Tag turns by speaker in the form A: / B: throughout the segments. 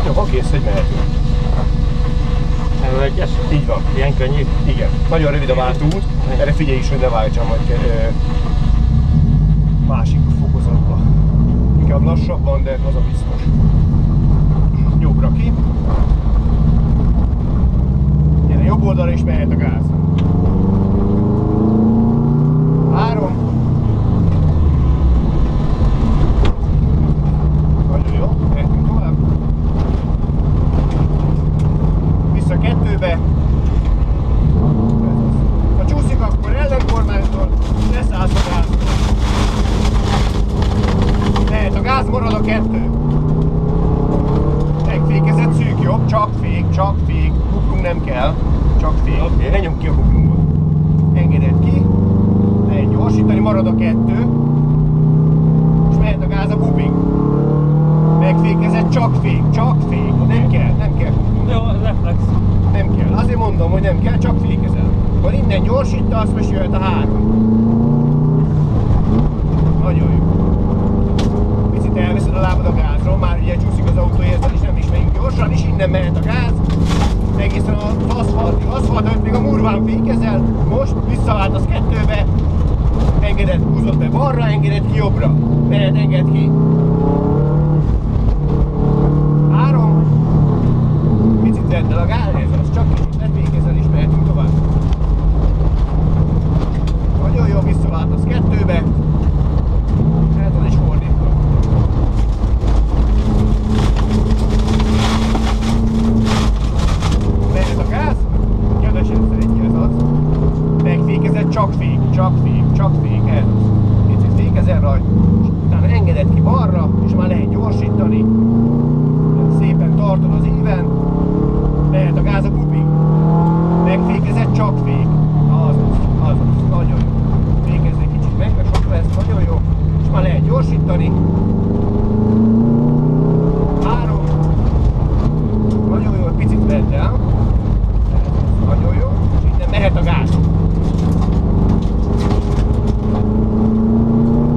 A: Jó, ha kész, hogy mehetünk.
B: Ez egyes?
A: Így van.
B: Ilyen könnyű?
A: Igen. Nagyon rövid a váltóút, erre figyelj is, hogy ne váltsam majd másik fokozatba. Inkább lassabban, de az a biztos. Jobbra ki. Gyere, jobb oldalra is mehet a gáz. 3. Nagyon jó, mehetünk tovább. Vissza 2-be. Ha csúszik, akkor ellenkormánytól, leszállsz a gáztól. Mehet a gáz, marad a 2. Megfékezett szűk jobb, csak fék, kuplung nem kell, csak fék. Okay. Ne nyomd ki a kuplungot. Engeded ki, lehet gyorsítani, marad a 2, és mehet a gáz a bubing. Megfékezett, csak fék, nem kell kuplung.
B: Jó, reflex.
A: Nem kell, azért mondom, hogy nem kell, csak fékezel. Akkor innen gyorsítasz, most jöhet a 3. Nagyon jó. Picit elveszed a lábad a gázról, már ugye csúszik az autó, érted, és nem is megyünk gyorsan, és innen mehet a gáz. Egészen az aszfaltig, aszfalt előtt még a murván fékezel, most visszaváltasz 2-be, engeded, húzod be balra, engeded ki jobbra. Mehet, enged ki. 3. Picit vedd el a gáz, ez csak kicsit lefékezel, és mehetünk tovább. Nagyon jó, visszaváltasz 2-be. Ez az is fordítva. Mehet a gáz, kevesen szeretje ez az. Megfékezett, csak fék, ez az. Picit fékezel rajta, és utána engeded ki balra, és már lehet gyorsítani. Szépen tartod az éven. Mehet a gáz a bubing. Megfékezett, csak fék. Azaz, nagyon jó. Fékezz egy kicsit meg, mert sok lesz, nagyon jó. És már lehet gyorsítani. 3. Nagyon jó, egy picit vedd el. Nagyon jó. És innen mehet a gáz.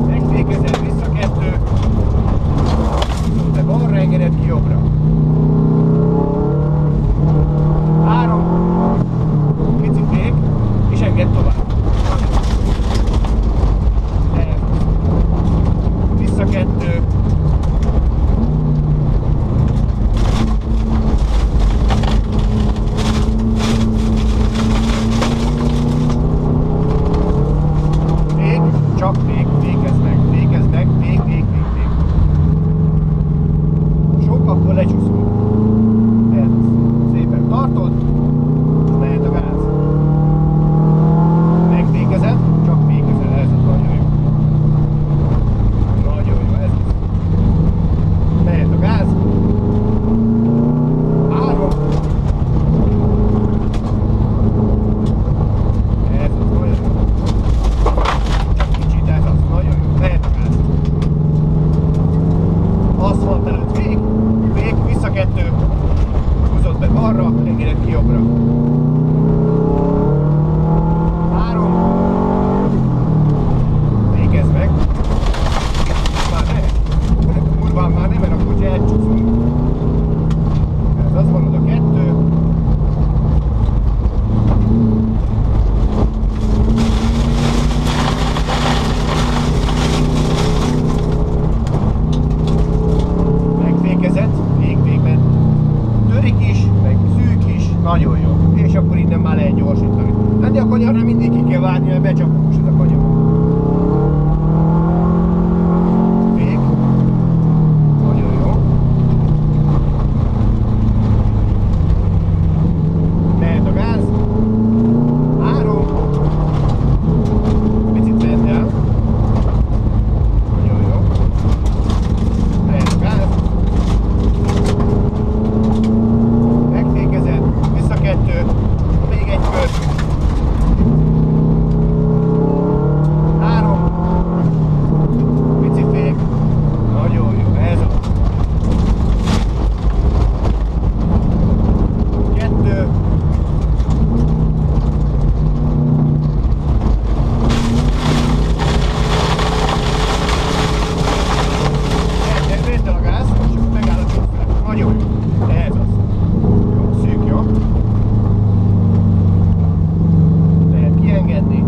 A: Megfékezed, vissza 2. Te balra engeded ki jobbra. 3. Picit fék, és engedd tovább. Vissza 2. Fék, csak fék, fékezd meg, fék. Sok, akkor lecsúszunk. Ez az. Szépen tartod, és mehet a gáz. Megfékezed, csak fékezel, ez az nagyon jó. Nagyon jó, ez az. Mehet a gáz. 3. Ez az, nagyon jó. Csak kicsit, ez az, nagyon jó. Mehet a gáz. Aszfalt előtt fék, vissza 2. Húzod be balra, engeded ki jobbra. 3. Fékezd meg. Már ne. Kurván már nem, mert akkor ugye elcsúszunk. Ez az, marad a 2. Megfékezett, végben törik is, meg szűk is, nagyon jó. És akkor innen már lehet gyorsítani. De a kanyarra mindig ki kell várni, mert becsapós ez a kanyar. Fék. Nagyon jó. Mehet a gáz. 3. Picit vedd el. Nagyon jó. Mehet a gáz. Megfékezed, vissza 2, még egy kör. Ez az. Jó, szűk, jó? Lehet kiengedni.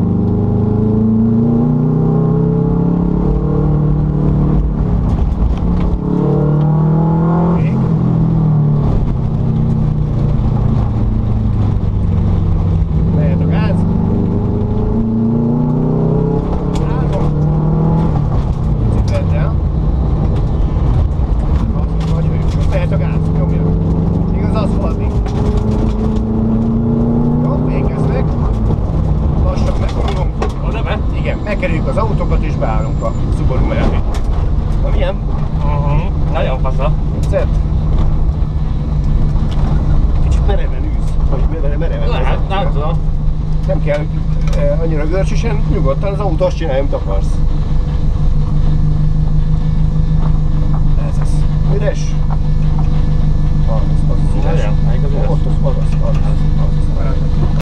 A: Még. Lehet a gáz. 3. Picit vedd el. Lehet a gáz, nyomja. Igaz, az haladni. Jó, végeznek. Lassan megindulunk.
B: Oda be?
A: Igen, megkerüljük az autókat és beállunk a Subaru mellé. Na milyen?
B: Nagyon fasza.
A: Tetszett? Kicsit mereven űz, vagy mereven
B: Lehet,
A: vezet.
B: nem tudom.
A: Nem kell annyira görcsösen, nyugodtan az autó azt csinálja, amit akarsz. Ez az. Üres.